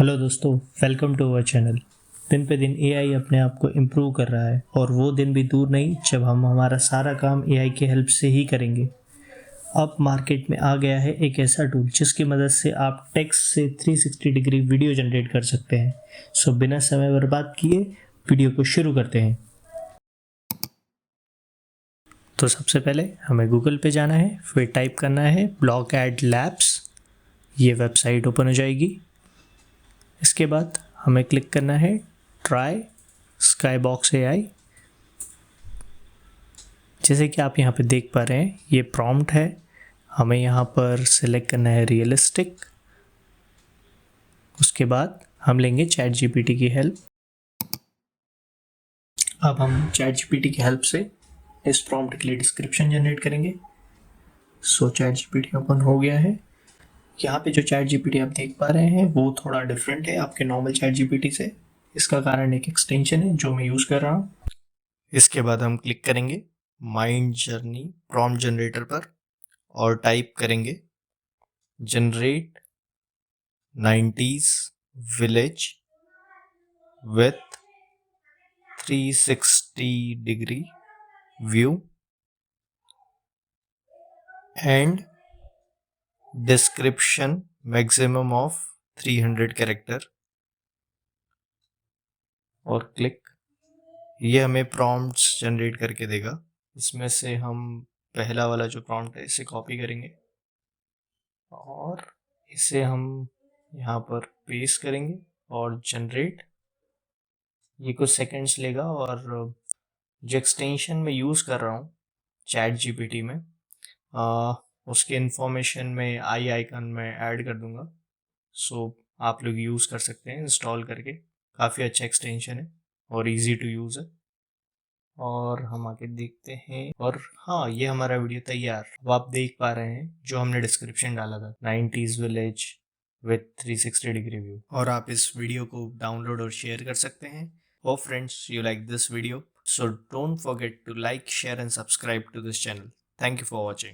Hello दोस्तों, welcome to our channel. दिन पे दिन एआई अपने आप को इम्प्रूव कर रहा है और वो दिन भी दूर नहीं जब हम हमारा सारा काम एआई की हेल्प से ही करेंगे। अब मार्केट में आ गया है एक ऐसा टूल जिसकी मदद से आप टेक्स्ट से 360 डिग्री वीडियो जनरेट कर सकते हैं। सो बिना समय बर्बाद किए वीडियो को शुरू करते हैं। तो सबसे पहले हमें गूगल पे जाना है, फिर टाइप करना है ब्लॉक एड लैब्स। ये वेबसाइट ओपन हो जाएगी। इसके बाद हमें क्लिक करना है ट्राई स्काईबॉक्स एआई। जैसे कि आप यहाँ पे देख पा रहे हैं, ये प्रॉम्प्ट है। हमें यहाँ पर सिलेक्ट करना है रियलिस्टिक। उसके बाद हम लेंगे चैट जीपीटी की हेल्प। अब हम चैट जीपीटी की हेल्प से इस प्रॉम्प्ट के लिए डिस्क्रिप्शन जनरेट करेंगे। सो चैट जीपीटी ओपन हो गया है। यहाँ पे जो चैट जीपीटी आप देख पा रहे हैं वो थोड़ा डिफरेंट है आपके नॉर्मल चैट जीपीटी से। इसका कारण एक एक्सटेंशन है जो मैं यूज़ कर रहा हूँ। इसके बाद हम क्लिक करेंगे माइंड जर्नी प्रॉम्प्ट जनरेटर पर और टाइप करेंगे generate 90s village with 360 degree view and description maximum of 300 character और क्लिक। ये हमें प्रॉम्प्ट्स जनरेट करके देगा। इसमें से हम पहला वाला जो प्रॉम्प्ट है इसे कॉपी करेंगे और इसे हम यहाँ पर पेस्ट करेंगे और जनरेट। ये कुछ सेकंड्स लेगा और जो एक्सटेंशन मैं यूज़ कर रहा हूँ चैट जीपीटी में उसके इन्फॉर्मेशन में आई आइकन में ऐड कर दूंगा। सो आप लोग यूज़ कर सकते हैं इंस्टॉल करके। काफ़ी अच्छा एक्सटेंशन है और इजी टू यूज़ है। और हम आगे देखते हैं और हाँ, ये हमारा वीडियो तैयार। अब आप देख पा रहे हैं जो हमने डिस्क्रिप्शन डाला था 90s village with 360 degree view. और आप इस वीडियो को डाउनलोड और शेयर कर सकते हैं। Hope friends you like this video, so don't forget to like, share and subscribe to this channel. Thank you for watching.